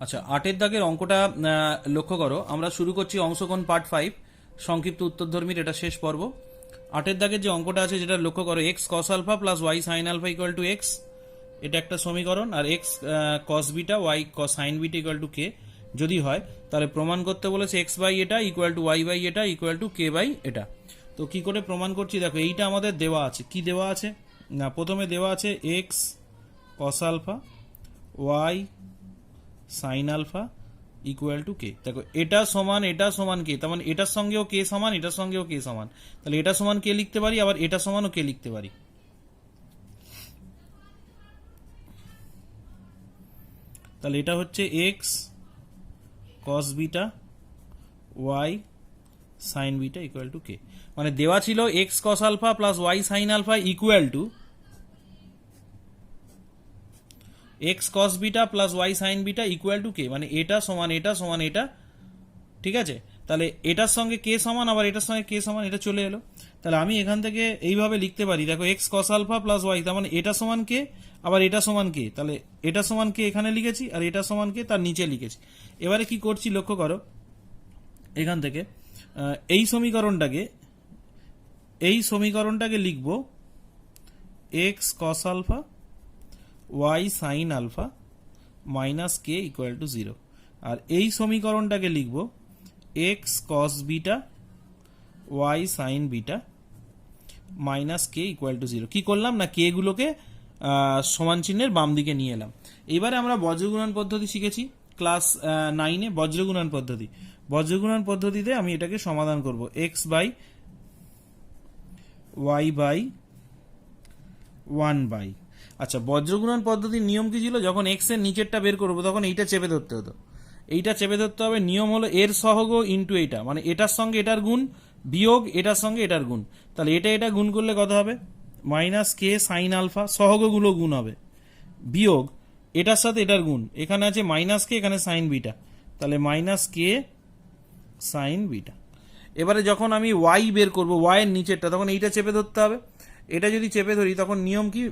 আচ্ছা, 8-এর দাগের অঙ্কটা লক্ষ্য করো। আমরা শুরু করছি অংশকোণ পার্ট 5, সংক্ষিপ্ত উত্তরধর্মীর এটা শেষ পর্ব। 8-এর দাগের যে অঙ্কটা আছে যেটা লক্ষ্য করো, x cos alpha plus y sine alpha equal to x, এটা একটা সমীকরণ। আর x cos beta y cos sine beta equal to k যদি হয়, তাহলে প্রমাণ করতে বলেছে এক্স বাই এটা ইকুয়াল টু ওয়াই বাই এটা ইকুয়াল টু কে বাই এটা। তো কি করে প্রমাণ করছি দেখো, এইটা আমাদের দেওয়া আছে। কি দেওয়া আছে না, প্রথমে দেওয়া আছে x cos alpha y sine alpha equal to k. দেখো এটা সমান কে, তার মানে এটার সঙ্গেও কে সমান, এটার সঙ্গেও কে সমান, তাহলে এটা সমান কে লিখতে পারি, আবার এটা সমানও কে লিখতে পারি। তাহলে এটা হচ্ছে x cos beta y sine beta equal to k. মানে দেওয়া ছিল x cos alpha plus y sine alpha equal to x cos beta plus y sine beta equal to k, মানে এটা সমান এটা সমান এটা। ঠিক আছে, তাহলে এটার সঙ্গে কে সমান, আবার এটার সঙ্গে কে সমান, এটা চলে এলো। তাহলে আমি এখান থেকে এইভাবে লিখতে পারি, দেখো x cos alpha plus y, তার মানে এটা সমান কে, আবার এটা সমান কে। তাহলে এটা সমান কে এখানে লিখেছি, আর এটা সমান কে তার নিচে লিখেছি। এবারে কি করছি লক্ষ্য করো, এখান থেকে এই সমীকরণটাকে লিখব x cos alpha y sine alpha minus k equal to 0। আর এই সমীকরণটাকে লিখব x cos beta y sine beta minus k equal to 0। কি করলাম না, কে গুলোকে সমান চিহ্নের বাম দিকে নিয়ে এলাম। এবারে আমরা বজ্রগুণন পদ্ধতি শিখেছি ক্লাস 9-এ। বজ্রগুণন পদ্ধতিতে আমি এটাকে সমাধান করব x by y by 1 by. আচ্ছা, বজ্রগুণন পদ্ধতির নিয়ম কি ছিল, যখন এক্স এর নিচেরটা বের করবো তখন এইটা চেপে ধরতে হতো। এইটা চেপে ধরতে হবে, নিয়ম হলো এর সহগ ইন্টু এইটা, মানে এটার সঙ্গে এটার গুণ বিয়োগ এটার সঙ্গে এটার গুণ। তাহলে এটা গুণ করলে কত হবে, মাইনাস কে সাইন আলফা, সহগগুলো গুণ হবে, বিয়োগ এটার সাথে এটার গুণ, এখানে আছে মাইনাস কে, এখানে সাইন বিটা, তাহলে মাইনাস কে সাইন বিটা। এবারে যখন আমি ওয়াই বের করবো, ওয়াই এর নিচেরটা, তখন এইটা চেপে ধরতে হবে। এটা যদি চেপে ধরি তখন নিয়ম কি,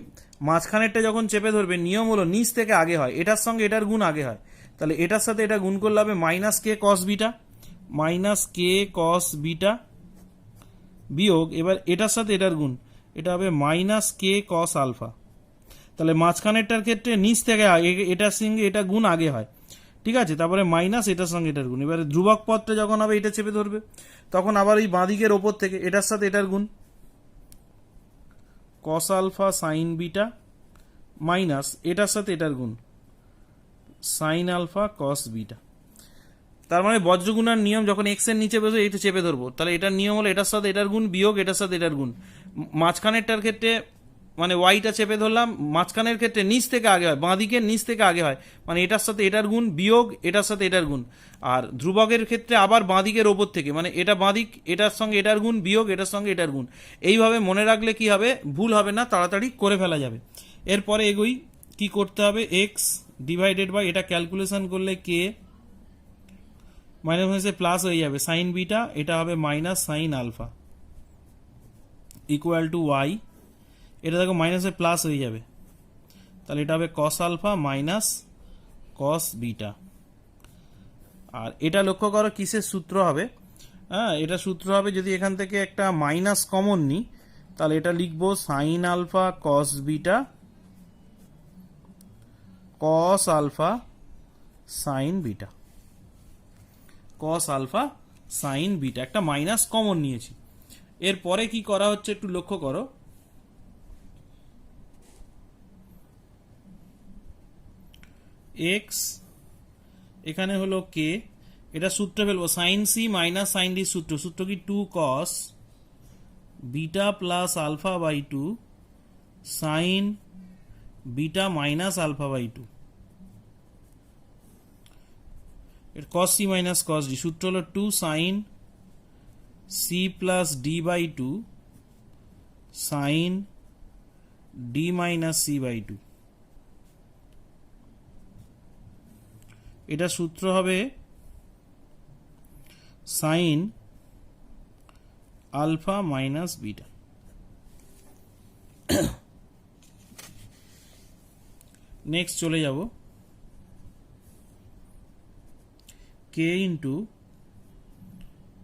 মাঝখানেরটা যখন চেপে ধরবে নিয়ম হলো নিচ থেকে আগে হয়, এটার সঙ্গে এটার গুণ আগে হয়। তাহলে এটার সাথে এটা গুণ করলে হবে মাইনাস কে কস বিটা বিয়োগ এবার এটার সাথে এটার গুণ, এটা হবে মাইনাস কে কস আলফা। তাহলে মাঝখানেরটার ক্ষেত্রে নিচ থেকে এটার সঙ্গে এটা গুণ আগে হয়। ঠিক আছে, তারপরে মাইনাস এটার সঙ্গে এটার গুণ। এবারে ধ্রুবক পদটা যখন হবে এটা চেপে ধরবে, তখন আবার এই বাঁদিকের ওপর থেকে এটার সাথে এটার গুণ, cos alpha sine beta minus এটার সাথে এটার গুণ, সাইন আলফা কস বিটা। তার মানে বজ্রগুণার নিয়ম, যখন এক্স এর নিচে বসে এটা চেপে ধরবো, তাহলে এটার নিয়ম হলো এটার সাথে এটার গুণ বিয়োগ এটার সাথে এটার গুণ। মাঝখানেরটার ক্ষেত্রে মানে ওয়াইটা চেপে ধরলাম, মাঝখানের ক্ষেত্রে নিচ থেকে আগে হয়, বাঁদিকের নিচ থেকে আগে হয়, মানে এটার সাথে এটার গুণ বিয়োগ এটার সাথে এটার গুণ। আর ধ্রুবকের ক্ষেত্রে আবার বাঁদিকের ওপর থেকে, মানে এটা বাঁদিক, এটার সঙ্গে এটার গুণ বিয়োগ এটার সঙ্গে এটার গুণ। এইভাবে মনে রাখলে কি হবে, ভুল হবে না, তাড়াতাড়ি করে ফেলা যাবে। এরপরে এগোই, কি করতে হবে, এক্স ডিভাইডেড বাই এটা ক্যালকুলেশন করলে কে মাইনাস মাইনাসে প্লাস হয়ে যাবে, সাইন বিটা এটা হবে minus sine alpha equal to y, এটা দেখো মাইনাসে প্লাস হয়ে যাবে, তাহলে এটা হবে cos alpha minus cos beta. আর এটা লক্ষ্য করো কিসের সূত্র হবে, হ্যাঁ এটা সূত্র হবে, যদি এখান থেকে একটা মাইনাস কমন নিই তাহলে এটা লিখবো sine alpha cos beta cos alpha sine beta, cos alpha sine beta, একটা মাইনাস কমন নিয়েছি। এরপরে কি করা হচ্ছে একটু লক্ষ্য করো, এক্স এখানে হলো কে, এটা সূত্র ফেলবো sine c minus sine d, সূত্র কি 2 cos beta plus alpha by 2 sine beta minus alpha by 2। এর cos c minus cos d, সূত্র হলো 2 sine c plus d by 2 sine d minus c by 2। এটা সূত্র হবে sine alpha minus beta. Next চলে যাব k into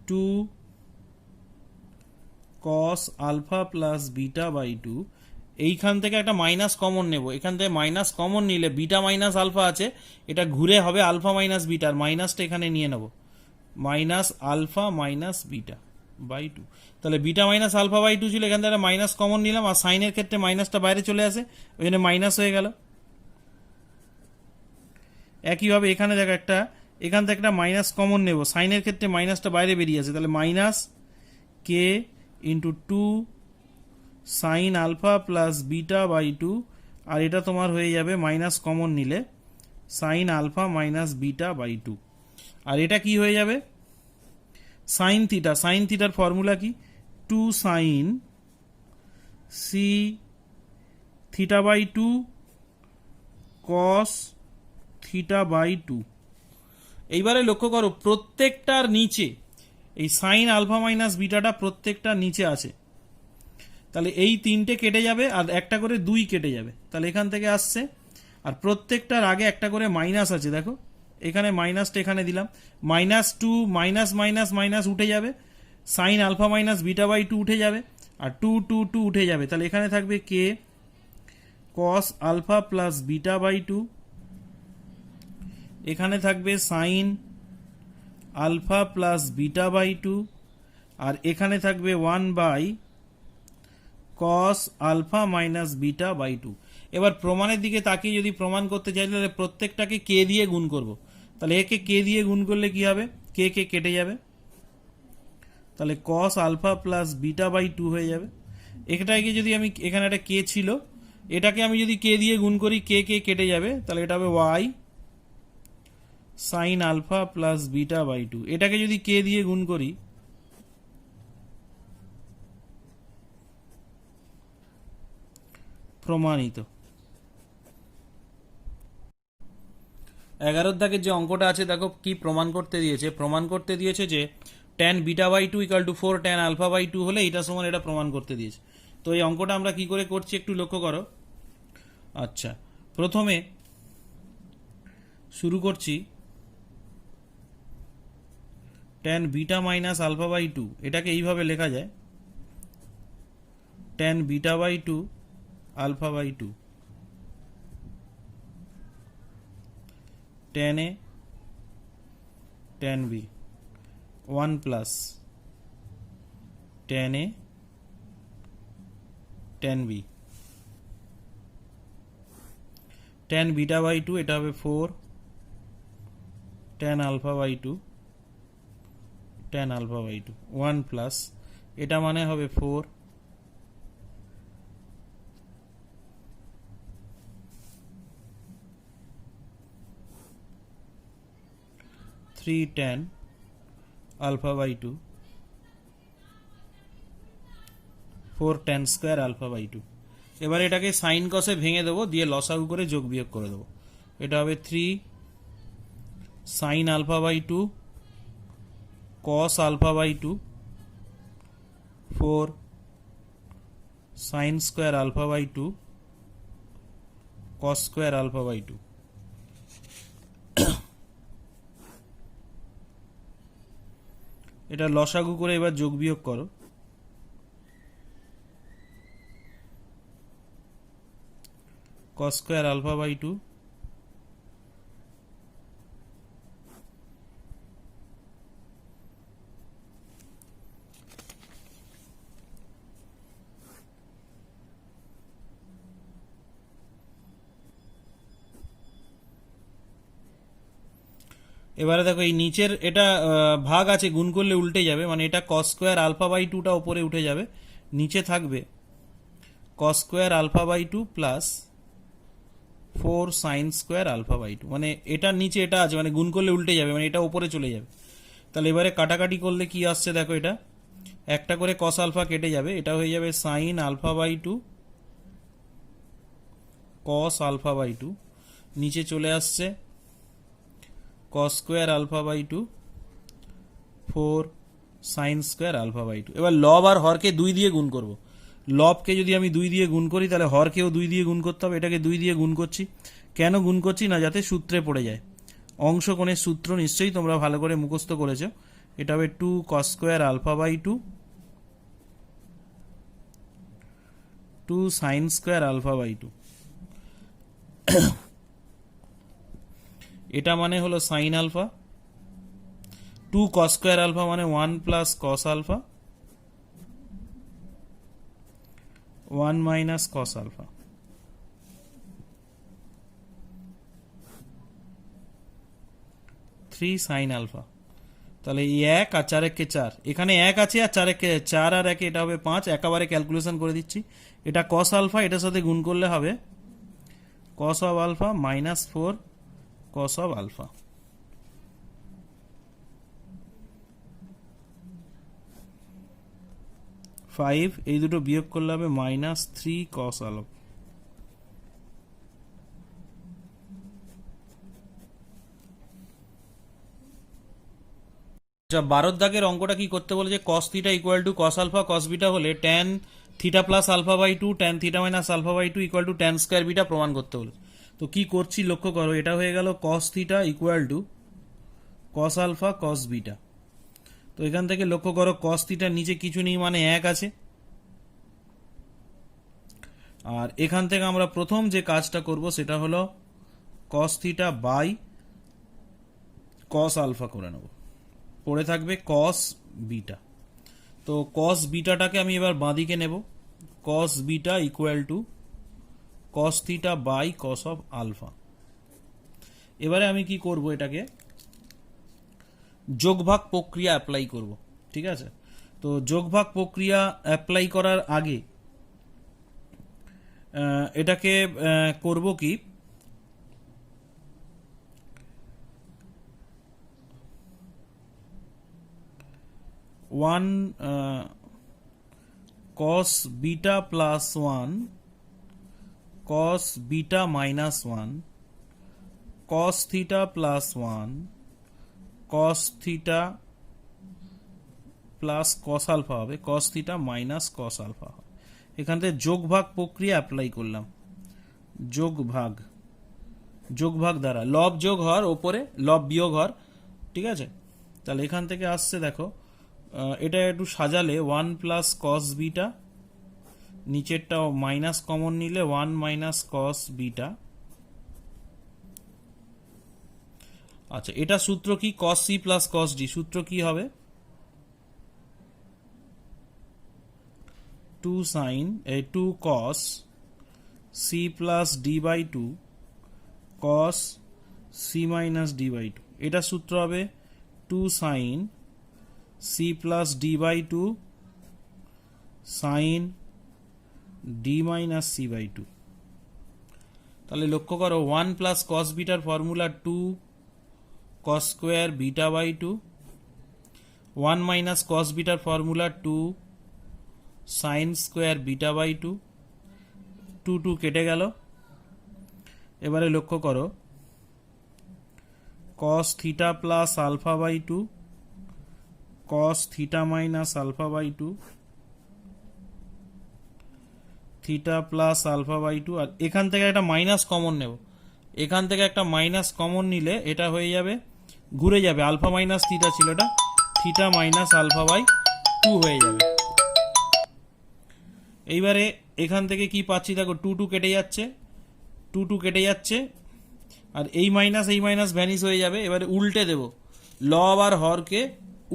2 cos alpha plus beta by 2। এইখান থেকে একটা মাইনাস কমন নেব, এখান থেকে মাইনাস কমন নিলে বিটা মাইনাস আলফা আছে, এটা ঘুরে হবে আলফা মাইনাস বিটা, আর মাইনাসটা এখানে নিয়ে নেব, minus alpha minus beta by 2। তাহলে বিটা মাইনাস আলফা বাই 2 ছিল, এখান থেকে একটা মাইনাস কমন নিলাম, আর সাইনের ক্ষেত্রে মাইনাসটা বাইরে চলে আসে, ওই জন্য মাইনাস হয়ে গেল। একইভাবে এখানে দেখো একটা, এখান থেকে একটা মাইনাস কমন নেব, সাইনের ক্ষেত্রে মাইনাসটা বাইরে বেরিয়ে আসে, তাহলে মাইনাস কে into 2 sine alpha plus beta by 2, আর এটা তোমার হয়ে যাবে মাইনাস কমন নিলে sine alpha minus beta by 2। আর এটা কি হয়ে যাবে, সাইন থিটা, সাইন থিটার ফর্মুলা কি, 2 সাইন সি theta by 2 cos theta by 2। এইবারে লক্ষ্য করো প্রত্যেকটার নিচে এই সাইন আলফা মাইনাস বিটাটা প্রত্যেকটার নিচে আছে, তাহলে এই তিনটে কেটে যাবে আর একটা করে 2 কেটে যাবে, তাহলে এখান থেকে আসছে। আর প্রত্যেকটার আগে একটা করে মাইনাস আছে, দেখো এখানে মাইনাসটা এখানে দিলাম, -2 মাইনাস মাইনাস মাইনাস উঠে যাবে, sine alpha minus beta by 2 উঠে যাবে, আর 2 2 2 উঠে যাবে, তাহলে এখানে থাকবে k cos alpha plus beta by 2, এখানে থাকবে sine alpha plus beta by 2, আর এখানে থাকবে 1 by cos alpha minus beta by 2। এবার প্রমাণের দিকে তাকিয়ে যদি প্রমাণ করতে চাই, তাহলে প্রত্যেকটাকে কে দিয়ে গুণ করব, তাহলে একে কে দিয়ে গুণ করলে কি হবে, কে কে কেটে যাবে, তাহলে cos alpha plus beta by 2 হয়ে যাবে। এটাকে যদি আমি, এখানে একটা কে ছিল, এটাকে আমি যদি কে দিয়ে গুণ করি, কে কে কেটে যাবে, তাহলে এটা হবে y sine alpha plus beta by 2। এটাকে যদি কে দিয়ে গুণ করি, প্রমাণিত। 11 দাগের যে অঙ্কটা আছে দেখো কি প্রমাণ করতে দিয়েছে, প্রমাণ করতে দিয়েছে যে tan beta by 2 equal to 4 tan alpha by 2 হলে এটা সমান এটা প্রমাণ করতে দিয়েছে। তো এই অঙ্কটা আমরা কি করে করছি একটু লক্ষ্য করো। আচ্ছা, প্রথমে শুরু করছি tan beta minus alpha by 2, এটাকে এইভাবে লেখা যায় tan beta by 2 alpha by 2, tan a tan b 1 plus tan a tan b, tan beta by 2 এটা হবে 4 tan alpha by 2 tan alpha by 2 1 plus এটা মানে হবে 4 3 tan alpha by 2 4 tan square alpha by 2। এবার এটাকে sign কসে ভেঙে দেবো, দিয়ে লসাগু করে যোগ বিয়োগ করে দেবো, এটা হবে 3 sine alpha by 2 cos alpha by 2 4 sine square alpha by 2 cos square alpha by 2। এটা লসাগু করে এবার যোগ বিয়োগ করো, cos স্কয়ার আলফা বাই 2 এবারে দেখো এই নিচের এটা ভাগ আছে, গুণ করলে উল্টে যাবে, মানে এটা cos স্কয়ার আলফা বাই 2টা উপরে উঠে যাবে, নিচে থাকবে cos square alpha by 2 plus 4 sine square alpha by 2, মানে এটার নিচে এটা আছে, মানে গুণ করলে উল্টে যাবে, মানে এটা উপরে চলে যাবে। তাহলে এবারে কাটাকাটি করলে কি আসছে দেখো, এটা একটা করে cos আলফা কেটে যাবে, এটা হয়ে যাবে sine alpha by 2 cos alpha by 2, নিচে চলে আসছে cos square alpha by 2 4 sine square alpha by 2। এবার লব আর হরকে 2 দিয়ে গুণ করব, লবকে যদি আমি 2 দিয়ে গুণ করি তাহলে হরকেও 2 দিয়ে গুণ করতে হবে, এটাকে 2 দিয়ে গুণ করছি, কেন গুণ করছি না যাতে সূত্রে পড়ে যায়, অংশকোণের সূত্র নিশ্চয়ই তোমরা ভালো করে মুখস্থ করেছো। এটা হবে 2 cos square alpha by 2 2 sine square alpha by 2। এটা মানে হলো sine alpha, 2 cos square alpha মানে 1 plus cos alpha 1 minus cos alpha. Sine alpha. তাহলে এই 1 আর 4 একে 4, এখানে 1 আছে আর 4 একে 4 আর 1 এটা হবে 5, একেবারে ক্যালকুলেশন করে দিচ্ছি। এটা কস আলফা, এটার সাথে গুণ করলে হবে cos of alpha minus 4 cos of alpha. এই দুটো বিয়োগ করলে হবে মাইনাস 3 কস আলফা। আচ্ছা, 12 দাগের অঙ্কটা কি করতে বলে যে cos theta equal to cos alpha cos beta হলে tan theta plus alpha by 2 tan theta minus alpha by 2 equal to tan square beta প্রমাণ করতে বলে। তো কি করছি লক্ষ্য করো, এটা হয়ে গেল cos theta equal to cos alpha cos beta. তো এখান থেকে লক্ষ্য করো cos থিটার নিচে কিছু নেই মানে 1 আছে, আর এখান থেকে আমরা প্রথম যে কাজটা করব সেটা হলো cos theta by cos alpha করে নেব, পড়ে থাকবে cos বিটা। তো cos বিটাটাকে আমি এবার বাঁদিকে নেব, cos beta equal to cos theta by cos of alpha. এবারে আমি কি করব, এটাকে যোগভাগ প্রক্রিয়া অ্যাপ্লাই করব, ঠিক আছে। তো যোগভাগ প্রক্রিয়া অ্যাপ্লাই করার আগে এটাকে করব কি, one cos beta plus 1 cos beta minus 1 cos theta plus 1 cos theta plus cos alpha হবে, cos theta minus cos alpha হবে। এখান থেকে যোগভাগ প্রক্রিয়া অ্যাপ্লাই করলাম, যোগভাগ দ্বারা লব যোগ হর ওপরে লব বিয়োগ হর, ঠিক আছে। তাহলে এখান থেকে আসছে দেখো, এটা একটু সাজালে 1 প্লাস cos বিটা, নিচেরটা মাইনাস কমন নিলে 1 মাইনাস cos বিটা। আচ্ছা, এটা সূত্র কি, cos c plus cos d, সূত্র কি হবে 2 cos c plus d by 2 cos c minus d by 2। এটা সূত্র হবে 2 sin c plus d by 2 sin d minus c by 2। তাহলে লক্ষ্য করো 1 প্লাস cos বিটার formula 2 cos square beta by 2, 1 minus cos বিটার formula 2 sin square beta by 2, 2 কেটে গেল। এবারে লক্ষ্য করো cos theta plus alpha by 2 cos theta minus alpha by 2 theta plus alpha by 2, আর এখান থেকে একটা মাইনাস কমন নেব, এখান থেকে একটা মাইনাস কমন নিলে এটা হয়ে যাবে, ঘুরে যাবে, আলফা মাইনাস থিটা ছিল, এটা থিটা মাইনাস আলফা বাই 2 হয়ে যাবে। এইবারে এখান থেকে কি পাচ্ছি দেখো, 2 কেটে যাচ্ছে, 2 কেটে যাচ্ছে, আর এই মাইনাস ভ্যানিশ হয়ে যাবে। এবারে উল্টে দেব, লব আর হরকে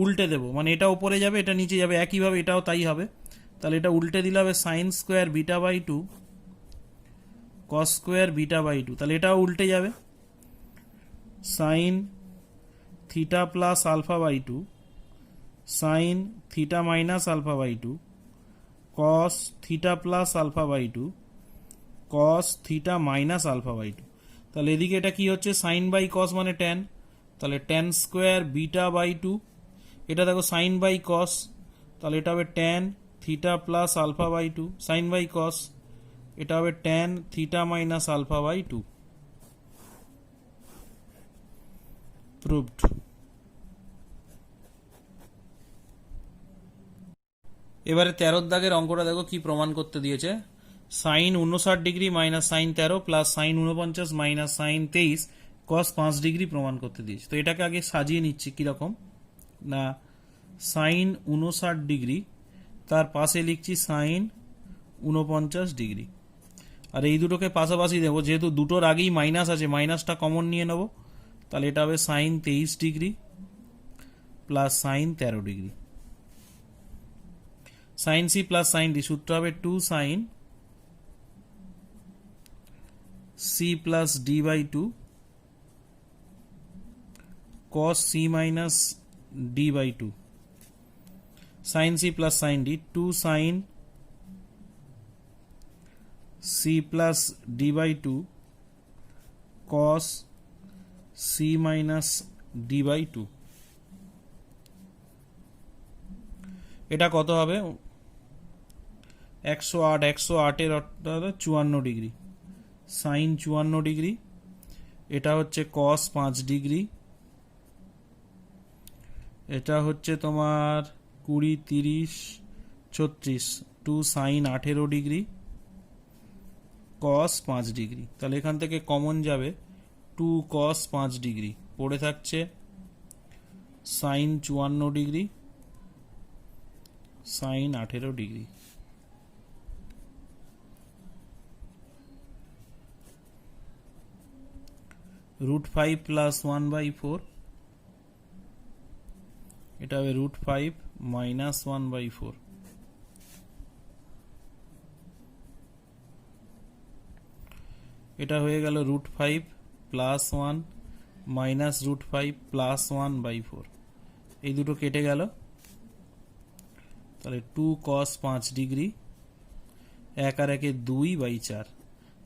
উল্টে দেব, মানে এটা উপরে যাবে এটা নিচে যাবে, একইভাবে এটাও তাই হবে। তাহলে এটা উল্টে দিলে হবে sine square beta by 2 cos square beta by 2, তাহলে এটাও উল্টে যাবে, sine theta plus alpha by 2 sine theta minus alpha by 2 cos theta plus alpha by 2 cos theta minus alpha by 2। তাহলে এদিকে এটা কি হচ্ছে, সাইন বাই cos মানে tan, তাহলে tan স্কোয়ার বিটা বাই 2, এটা দেখো সাইন বাই cos, তাহলে এটা হবে tan theta plus alpha by 2, sine by cos এটা হবে tan theta minus alpha by 2। Proved. এবারে 13 দাগের অঙ্কটা দেখো কি প্রমাণ করতে দিয়েছে, sine 59 degree minus sine 13 plus sine 49 minus sine 23 cos 5 degree প্রমাণ করতে দিয়েছে। তো এটাকে আগে সাজিয়ে নিচ্ছি কিরকম না, সাইন 59 ডিগ্রি, তার পাশে লিখছি সাইন 49 ডিগ্রি, আর এই দুটোকে পাশাপাশি দেবো, যেহেতু দুটোর আগেই মাইনাস আছে মাইনাসটা কমন নিয়ে নেব, তাহলে এটা হবে sine 23 degree plus sine 13 degree. Sine c plus sine d সূত্র হবে 2 sine c plus d by 2 cos c minus d by 2, sin c plus sin d, 2 sin c plus d by 2 cos c minus d by 2। এটা কত হবে, 108 এর অর্থাৎ 54 degree, sign 54 degree, এটা হচ্ছে cos 5 degree, এটা হচ্ছে তোমার 20, 30, 36, 2 সাইন 18 ডিগ্রি cos 5 ডিগ্রি। তাহলে এখান থেকে কমন যাবে 2 cos 5 ডিগ্রি, পড়ে থাকছে sine 54 degree sine 18 degree. √5 plus 1/4, এটা হবে √5 মাইনাস 1/4। এটা হয়ে গেল √5 প্লাস 1 মাইনাস √5 প্লাস 1/4, এই দুটো কেটে গেল, তাহলে 2 cos 5 ডিগ্রি, 1 আর 1 2/4,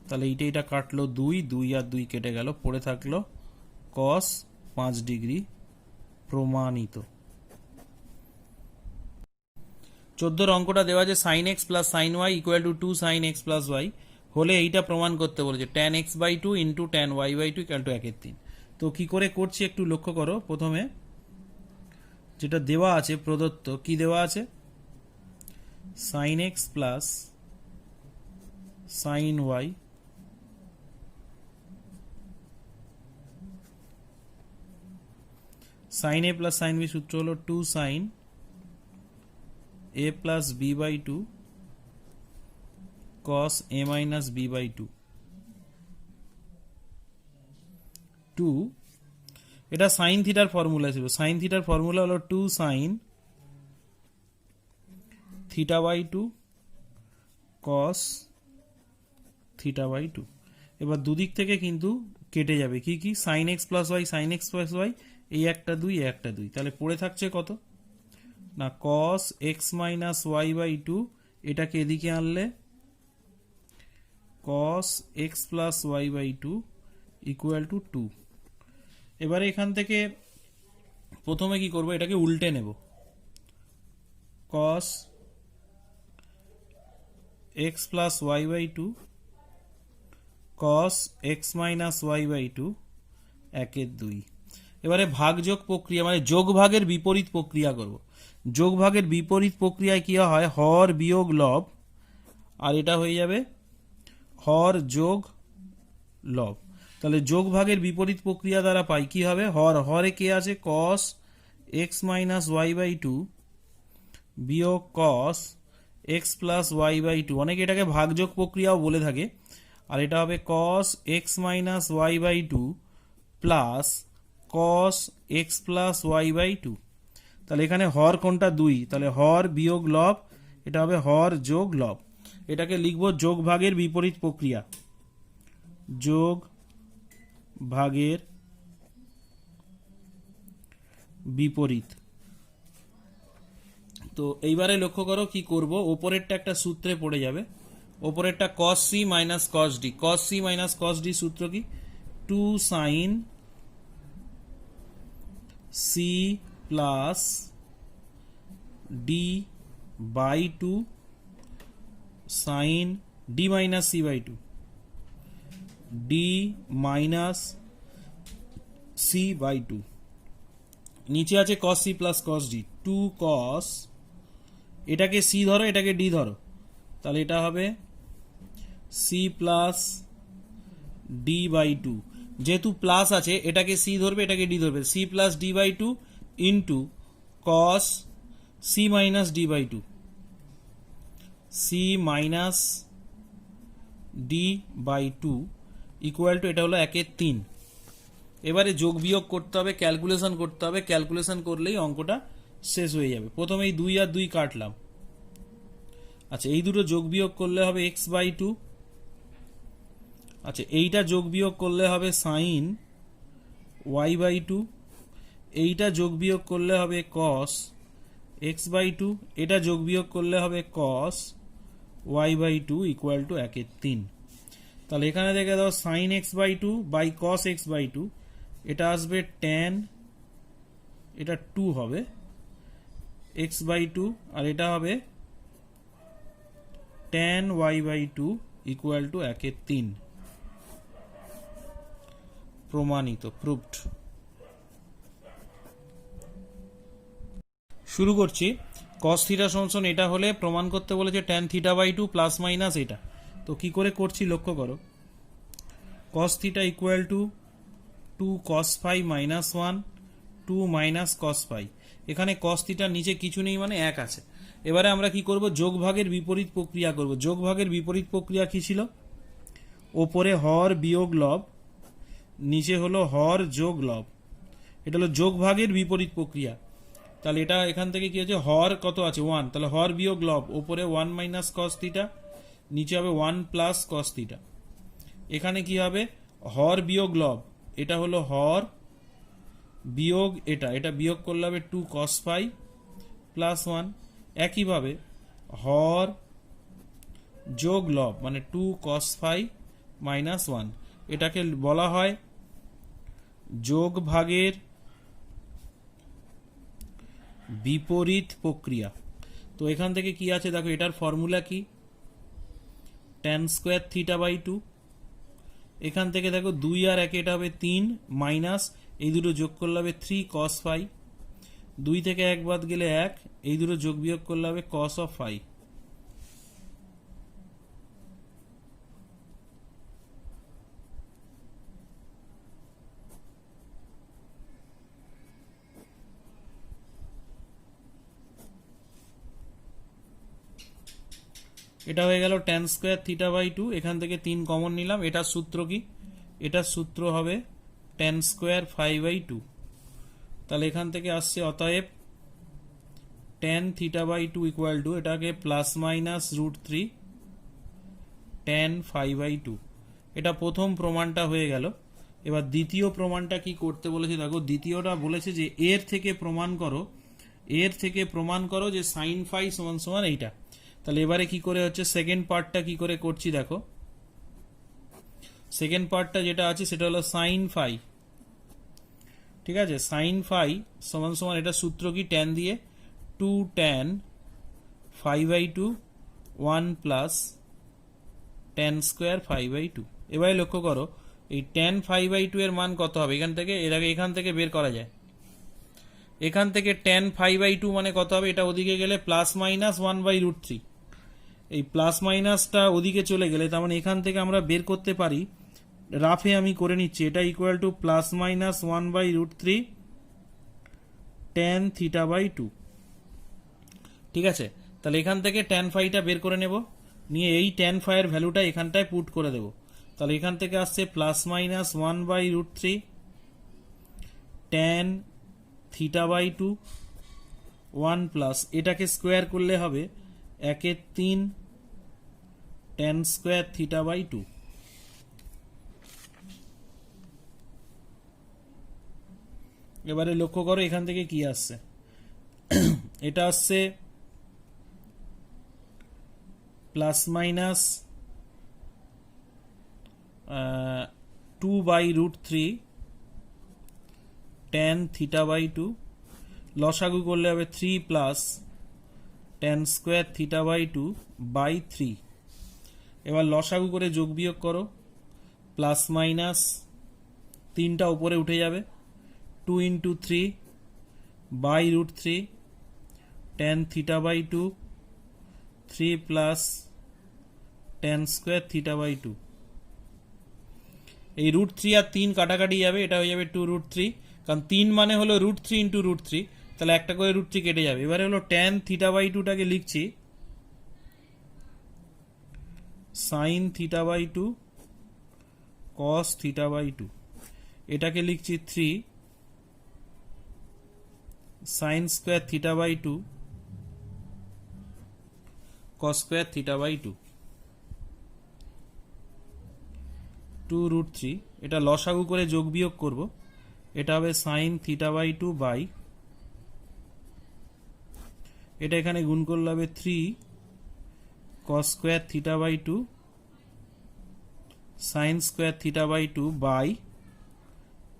তাহলে এটা কাটলো 2 আর 2 কেটে গেল, পড়ে থাকলো cos 5 ডিগ্রি প্রমাণিত। 14 অঙ্কটা দেওয়া আছে sin x plus sin y equal to 2 sin x plus y হলে এইটা প্রমাণ করতে বলেছে tan x/2 into tan y/2 equal to 1/3। তো কি করে করছি একটু লক্ষ্য করো, প্রথমে যেটা দেওয়া আছে প্রদত্ত, কি দেওয়া আছে, sin x plus sin y sin a plus sin b সূত্র হলো 2 sin a plus b/2 cos a minus b/2। 2 এটা sin থিটার ফর্মুলা ছিল, sin থিটার ফর্মুলা হলো 2 sin θ/2 cos θ/2। এবার দুদিক থেকে কিন্তু কেটে যাবে, কি কি, sin x plus y sin x plus y, এই একটা 2 এই একটা 2, তাহলে পড়ে থাকছে কত না cos x minus y/2, এটাকে এদিকে আনলে cos x plus y/2 equal to 2। এবারে এখান থেকে প্রথমে কি করব, এটাকে উল্টে নেব, cos x plus y/2 cos x minus y/2 1/2। এবারে ভাগযোগ প্রক্রিয়া মানে যোগ ভাগের বিপরীত প্রক্রিয়া করব। যোগ ভাগের বিপরীত প্রক্রিয়ায় কি হয়, হর বিয়োগ লব, আর এটা হয়ে যাবে হর যোগ লব। তাহলে যোগ ভাগের বিপরীত প্রক্রিয়া দ্বারা পাই কি হবে, হরে কে আছে cos x minus y/2 বিয়োগ cos x plus y/2, অনেকে এটাকে ভাগযোগ প্রক্রিয়াও বলে থাকে, আর এটা হবে cos x minus y/2 plus cos x plus y/2। তাহলে এখানে হর কোনটা 2, তাহলে হর বিয়োগ লব, এটা হবে হর যোগ লব। এটাকে লিখব যোগ ভাগের বিপরীত প্রক্রিয়া, যোগ ভাগের বিপরীত। তো এইবারে লক্ষ্য করো কি করব, ওপরেরটা একটা সূত্রে পড়ে যাবে, ওপরেরটা cos c minus cos d, cos c minus cos d সূত্র কি, 2 sin c plus d by 2 sin d minus c/2 d minus c/2, নিচে আছে cos c plus cos d, 2 cos, এটাকে c ধরো এটাকে d ধরো, তাহলে এটা হবে c plus d/2, যেহেতু প্লাস আছে এটাকে সি ধরবে, এটাকে ডি ধরবে, c plus d by two into cos c minus d by two, c minus d by two equal to, এটা হলো 1/3। এবারে যোগ বিয়োগ করতে হবে, ক্যালকুলেশন করতে হবে, ক্যালকুলেশন করলেই অঙ্কটা শেষ হয়ে যাবে। প্রথমে এই 2 আর 2 কাটলাম। আচ্ছা, এই দুটো যোগ বিয়োগ করলে হবে এক্স বাই টু। আচ্ছা, এইটা যোগ বিয়োগ করলে হবে সাইন ওয়াই বাই টু, এইটা যোগ বিয়োগ করলে হবে কস এক্স বাই টু, এটা যোগ বিয়োগ করলে হবে cos y by two equal to 1/3। তাহলে এখানে দেখে দাও sine x by two by cos x by two, এটা আসবে ট্যান, এটা 2 হবে এক্স বাই টু, আর এটা হবে tan y by two equal to 1/3। প্রমাণিত, প্রুভড। শুরু করছি। কস থিটা সমান এটা হলে প্রমাণ করতে বলেছে tan theta by two plus minus এটা। তো কি করে করছি লক্ষ্য করো। Cos theta equal to 2 cos phi minus 1, 2 minus cos phi। এখানে cos থিটার নিচে কিছু নেই মানে 1 আছে। এবারে আমরা কি করব, যোগ ভাগের বিপরীত প্রক্রিয়া করব। যোগ ভাগের বিপরীত প্রক্রিয়া কি ছিল, ওপরে হর বিয়োগ লব, নিচে হলো হর যোগ লব, এটা হলো যোগ ভাগের বিপরীত প্রক্রিয়া। তাহলে এটা এখান থেকে কি হচ্ছে, হর কত আছে 1, তাহলে হর বিয়োগ লব, ওপরে 1 মাইনাস cos থিটা, নিচে হবে 1 প্লাস cos থিটা। এখানে কি হবে, হর বিয়োগ লব, এটা হলো হর বিয়োগ এটা বিয়োগ করলে হবে 2 cos phi প্লাস 1। একইভাবে হর যোগ লব মানে 2 cos phi মাইনাস 1, এটাকে বলা হয় যোগ ভাগের বিপরীত প্রক্রিয়া। তো এখান থেকে কি আছে দেখো, এটার ফর্মুলা কি, tan স্কোয়ার থিটা বাই 2। এখান থেকে দেখো 2 আর 1 এটা হবে 3 মাইনাস এই দুটো যোগ করলে হবে 3 cos phi, 2 থেকে 1 বাদ গেলে 1, এই দুটো যোগ বিয়োগ করলে হবে cos of phi। এটা হয়ে গেল tan স্কোয়ার থিটা বাই 2। এখান থেকে 3 কমন নিলাম। এটার সূত্র কি, এটার সূত্র হবে tan স্কোয়ার phi বাই 2। তাহলে এখান থেকে আসছে অতএব tan theta by 2 equal to, এটাকে plus minus √3 tan phi by 2। এটা প্রথম প্রমাণটা হয়ে গেল। এবার দ্বিতীয় প্রমাণটা কি করতে বলেছে দেখো, দ্বিতীয়টা বলেছে যে এর থেকে প্রমাণ করো যে সাইন ফাই সমান সমান এইটা। তাহলে এবারে কি করে হচ্ছে, সেকেন্ড পার্টটা কি করে করছি দেখো। সেকেন্ড পার্টটা যেটা আছে সেটা হলো সাইন ফাই, ঠিক আছে, সাইন ফাই সমান সমান এটা সূত্র কি, ট্যান দিয়ে 2 tan phi by 2 1 plus tan square phi by 2। এবারে লক্ষ্য করো এই tan phi বাই 2 এর মান কত হবে, এখান থেকে বের করা যায়। এখান থেকে tan phi বাই 2 মানে কত হবে, এটা ওদিকে গেলে প্লাস মাইনাস 1/√3, এই প্লাস মাইনাসটা ওদিকে চলে গেলে তার মানে এখান থেকে আমরা বের করতে পারি, রাফে আমি করে নিচ্ছি, এটা equal to plus minus 1/√3 tan theta by 2। ঠিক আছে, তাহলে এখান থেকে tan ফাইটা বের করে নেব, নিয়ে এই tan ফাই এর ভ্যালুটা এখানটায় পুট করে দেব। তাহলে এখান থেকে আসছে plus minus 1/√3 tan theta by 2 1 plus, এটাকে স্কোয়ার করলে হবে 1/3 tan স্কোয়ার থিটা বাই 2। এবারে লক্ষ্য করো এখান থেকে কি আসছে, এটা আসছে plus minus 2/√3 tan theta by 2, লসাগু করলে হবে 3 plus tan square theta by 2 by 3। এবার লসাগু করে যোগ বিয়োগ করো, প্লাস মাইনাস 3টা উপরে উঠে যাবে, 2 × 3 /√3 tan theta by 2 3 plus tan square theta by 2। এই √3 আর 3 কাটাকাটি যাবে, এটা হয়ে যাবে 2√3, কারণ 3 মানে হলো √3 ইন্টু √3, তাহলে একটা করে √3 কেটে যাবে। এবারে হলো tan θ/2টাকে লিখছি sin θ/2 cos θ/2, এটাকে লিখছি 3 sin স্কয়ার θ/2 cos স্কয়ার θ/2, 2√3, এটা লসাগু করে যোগ বিয়োগ করব, এটা হবে sin θ/2 বাই, এটা এখানে গুণ করলে হবে 3 cos square θ/2 sin square θ/2 by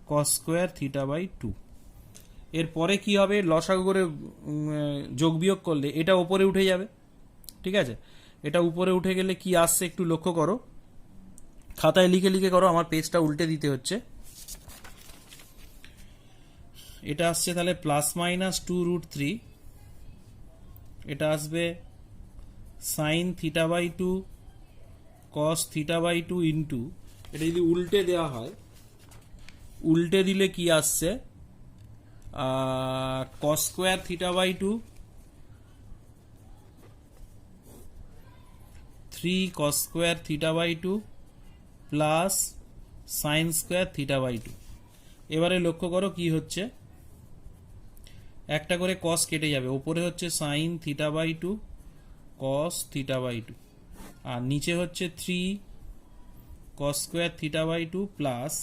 cos square θ/2। এরপরে কি হবে, লসাগু করে যোগ বিয়োগ করলে এটা উপরে উঠে যাবে, ঠিক আছে? এটা উপরে উঠে গেলে কি আসছে একটু লক্ষ্য করো, খাতায় লিখে লিখে করো, আমার পেজটা উল্টে দিতে হচ্ছে। এটা আসছে তাহলে প্লাস মাইনাস 2√3, এটা আসবে sin θ/2 cos θ/2 ইন্টু, এটা যদি উল্টে দেওয়া হয়, উল্টে দিলে কি আসছে, cos square θ/2 3 cos square θ/2 plus sin square θ/2। এবারে লক্ষ্য করো কি হচ্ছে, একটা করে cos কেটে যাবে, উপরে হচ্ছে sin θ/2 cos θ/2 আর নিচে হচ্ছে 3 cos square θ/2 plus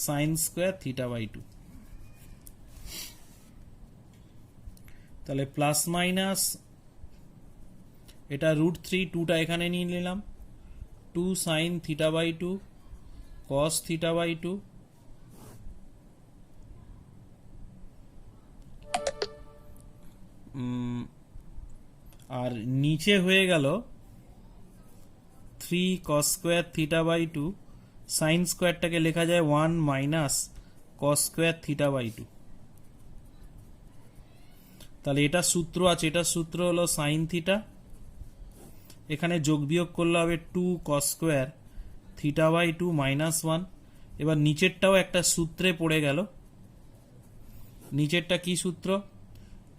sin square θ/2। তাহলে প্লাস মাইনাস, এটা √3, 2টা এখানে নিয়ে নিলাম, 2 sin θ/2 cos θ/2 আর নিচে হয়ে গেল 3 cos স্কয়ার θ/2, sin স্কয়ারটাকে লেখা যায় 1 মাইনাস cos স্কয়ার θ/2। তাহলে এটা সূত্র আছে, এটা সূত্র হলো sin θ, এখানে যোগ বিয়োগ করলে হবে 2 cos স্কয়ার θ/2 মাইনাস 1। এবার নিচেরটাও একটা সূত্রে পড়ে গেল, নিচেরটা কি সূত্র,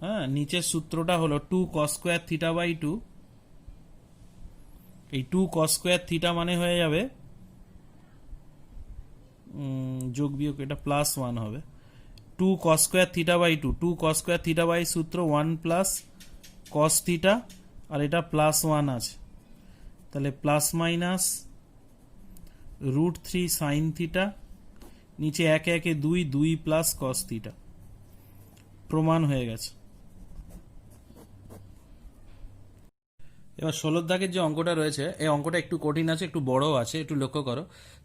হ্যাঁ নিচের সূত্রটা হলো 2 cos স্কয়ার θ/2, এই 2 cos স্কয়ার θ মানে হয়ে যাবে যোগ বিয়োগ, এটা প্লাস 1 হবে, 2 cos স্কয়ার θ/2, 2 cos স্কয়ার θ/2 সূত্র 1 প্লাস cos θ, আর এটা প্লাস 1 আছে, তাহলে প্লাস মাইনাস √3 sin θ, নিচে একে একে 2, 2 প্লাস cos θ, প্রমাণ হয়ে গেছে। এবার 16 দাগের যে অঙ্কটা রয়েছে, এই অঙ্কটা একটু কঠিন আছে, একটু বড় আছে, একটু লক্ষ্য করো।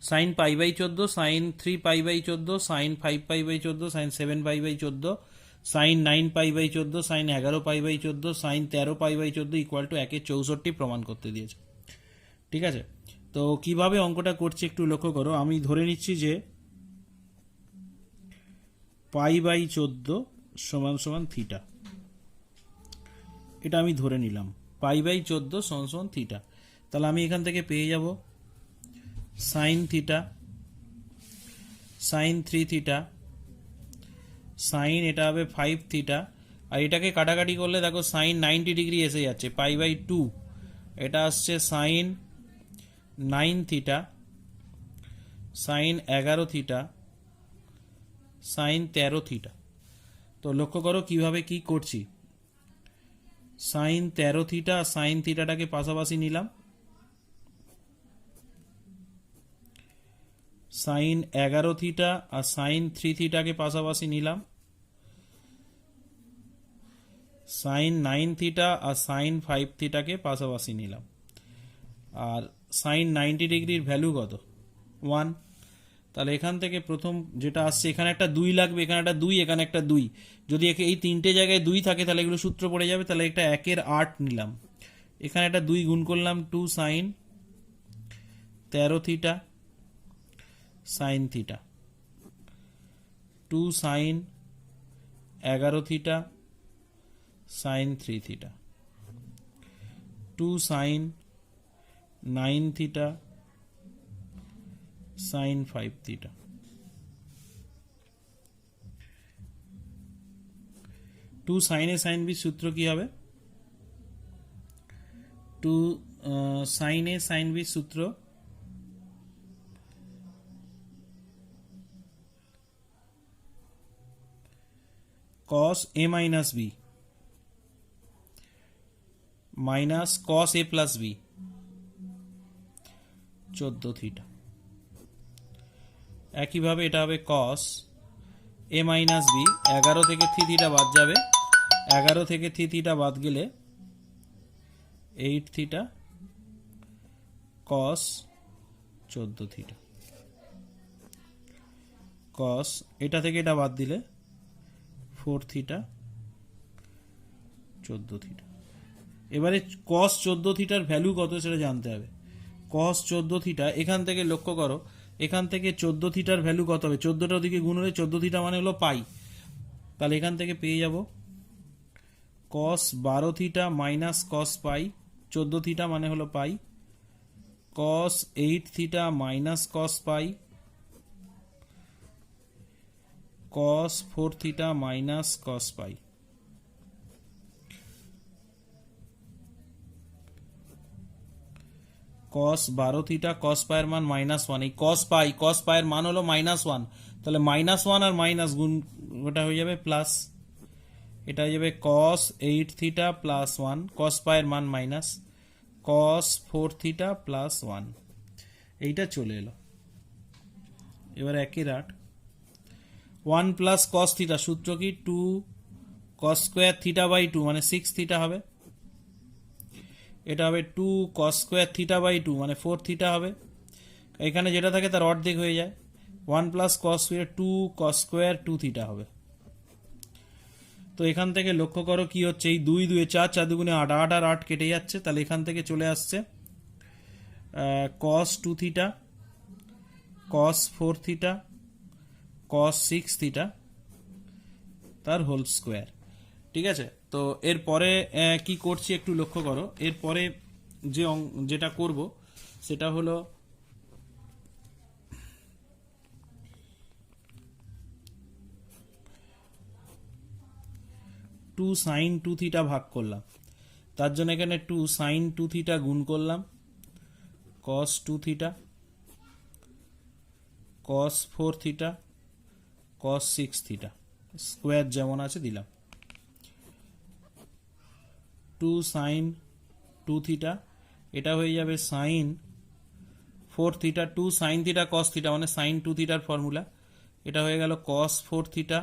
sin π/14, sin 3π/14, sin 5π/14, sin 7π/14, sin 9π/14, sin 11π/14, sin 13π/14 equal to 1/64 প্রমাণ করতে দিয়েছে, ঠিক আছে? তো কিভাবে অঙ্কটা করছি একটু লক্ষ্য করো, আমি ধরে নিচ্ছি যে π/14 সমান সমান থিটা, এটা আমি ধরে নিলাম, π/14 সমান সমান থিটা। তাহলে আমি এখান থেকে পেয়ে যাব sin theta, sin 3 theta, sin এটা হবে 5 থিটা, আর এটাকে কাটাকাটি করলে দেখো sin 90 ডিগ্রি এসে যাচ্ছে, π/2 এটা আসছে sin 9 theta, sin 11 theta, sin 13 theta. তো লক্ষ্য করো কিভাবে কি করছি, sin 13 থিটা আর sin থিটাটাকে পাশাপাশি নিলাম, sin 11 থিটা আর sin 3 থিটাকে পাশাপাশি নিলাম, sin 9 থিটা আর sin 5 থিটাকে পাশাপাশি নিলাম, আর sin 90 ডিগ্রির ভ্যালু কত, 1। তাহলে এখান থেকে প্রথম যেটা আসছে, এখানে একটা 2 লাগবে, এখানে একটা 2, এখানে একটা 2, যদি এই তিনটে জায়গায় 2 থাকে তাহলে এগুলো সূত্র পড়ে যাবে, তাহলে এটা 1 এর 8 নিলাম, এখানে একটা 2 গুণ করলাম, 2 sin 13 theta sin theta, 2 sin 11 theta sin 3 theta, 2 sin 9 theta sine 5 theta. Two sine a sine b সূত্র কি হবে? Two sine a sine b সূত্র cos a minus b minus cos a plus b 14 theta. একইভাবে এটা হবে cos a minus b, 11 থেকে theta বাদ যাবে, 11 থেকে থিটা বাদ গেলে 8 থিটা cos 14 থিটা। cos এটা থেকে এটা বাদ দিলে 4 থিটা 14 থিটা। এবারে cos 14 থিটার ভ্যালু কত সেটা জানতে হবে। cos 14 থিটা এখান থেকে লক্ষ্য করো, এখান থেকে 14 থিটার ভ্যালু কত হবে? 14টা ওদিকে গুণ হলে 14 থিটা মানে হলো পাই, তাহলে এখান থেকে পেয়ে যাব cos 12 থিটা মাইনাস cos পাই, 14 থিটা মানে হলো পাই, cos 8 থিটা মাইনাস cos পাই, cos 4 থিটা মাইনাস cos পাই। cos 12 থিটা cos পায়ের মান -1, এই cos পায়ের মান হলো -1, তাহলে -1 আর মাইনাস গুণ ওটা হয়ে যাবে প্লাস, এটা হয়ে যাবে cos 8 থিটা প্লাস 1, cos পায়ের মান মাইনাস, cos 4 থিটা প্লাস 1, এইটা চলে এলো। এবার একই রাট 1 প্লাস cos থিটা সূত্র কি? 2 cos স্কোয়ার থিটা বাই 2 মানে 6 থিটা হবে, এটা হবে 2 cos স্কোয়ার থিটা বাই 2 মানে 4 থিটা হবে, এখানে যেটা থাকে তার অর্ধেক হয়ে যায়, 1 plus cos square 2 cos square 2 theta হবে। তো এখান থেকে লক্ষ্য করো কি হচ্ছে, এই 2 2 4 4 দুগুণে 8 8 আর 8 কেটে যাচ্ছে, তাহলে এখান থেকে চলে আসছে cos 2 theta cos 4 theta cos 6 theta তার হোল স্কোয়ার। ঠিক আছে, তো এরপরে কি করছি একটু লক্ষ্য করো, এরপরে যেটা করব সেটা হলো 2 sin 2 থিটা ভাগ করলাম, তার জন্য এখানে 2 sin 2 থিটা গুণ করলাম, cos 2 theta cos 4 theta cos 6 theta square যেমন আছে দিলাম, 2 sin 2 থিটা এটা হয়ে যাবে sin 4 theta, 2 sin theta cos theta মানে sin 2 থিটার ফর্মুলা, এটা হয়ে গেল cos 4 থিটা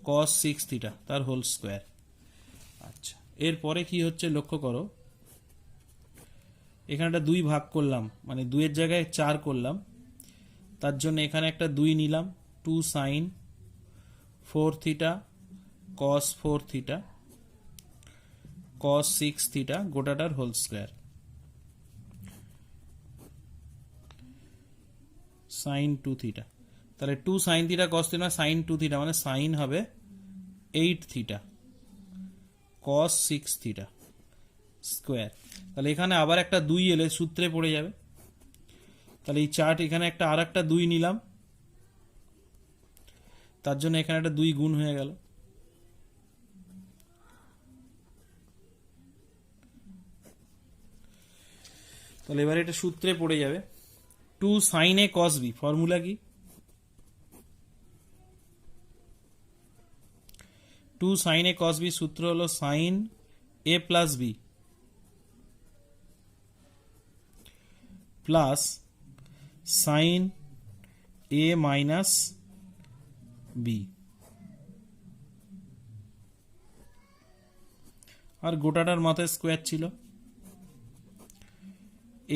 cos 6 থিটা তার হোল স্কোয়ার। আচ্ছা, এরপরে কি হচ্ছে লক্ষ্য করো, এখানে একটা 2 ভাগ করলাম মানে 2 এর জায়গায় 4 করলাম, তার জন্য এখানে একটা 2 নিলাম, 2 sin 4 theta cos 4 theta cos 6 theta গোটাটার হোল স্কোয়ার, sin 2 থিটা, তাহলে 2 sin theta cos theta sin 2 theta মানে sin হবে 8 থিটা cos 6 থিটা স্কোয়ার, তাহলে এখানে আবার একটা 2 এলে সূত্রে পড়ে যাবে, তাহলে এই চার্ট এখানে একটা আর একটা 2 নিলাম, তার জন্য এখানে একটা 2 গুণ হয়ে গেল, তাহলে এবারে এটা সূত্রে পড়ে যাবে 2 sin a cos b, formula কি? 2 sin a cos b সূত্র হলো sin a plus b plus sin a minus b, আর গোটাটার মাথায় স্কোয়ার ছিল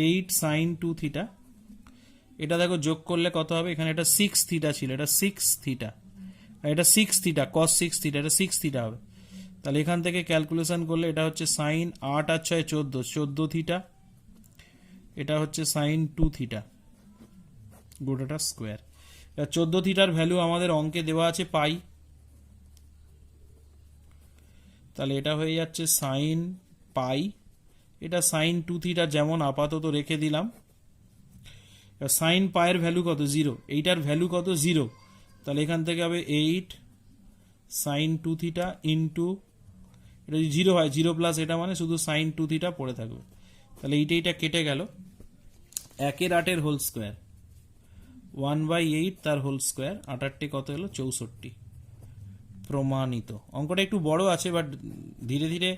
8 sin 2 থিটা, এটা দেখো যোগ করলে কত হবে, এখানে এটা 6 থিটা ছিল, এটা 6 থিটা, এটা 6 থিটা cos 6 থিটা, এটা 6 থিটা হবে, তাহলে এখান থেকে ক্যালকুলেশন করলে এটা হচ্ছে sin 8 আর 6 14 14 থিটা, এটা হচ্ছে sin 2 থিটা গোটাটা স্কোয়ার। 14 থিটার ভ্যালু আমাদের অঙ্কে দেওয়া আছে পাই, তাহলে এটা হয়ে যাচ্ছে sin পাই, এটা sin 2 থিটা যেমন আপাতত রেখে দিলাম, সাইন পায়ের ভ্যালু কত 0, এইটার ভ্যালু কত 0, তাহলে এখান থেকে হবে 8 সাইন 2 থিটা ইন্টু, এটা যদি 0 হয় 0 প্লাস এটা মানে শুধু সাইন 2 থিটা পড়ে থাকবে, তাহলে এইটা কেটে গেল। 1/8 হোল স্কোয়ার 1/8 তার হোল স্কোয়ার, 8 কত হলো 64। প্রমাণিত। অঙ্কটা একটু বড় আছে, বাট ধীরে ধীরে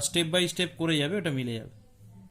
স্টেপ বাই স্টেপ করে যাবে, ওটা মিলে যাবে।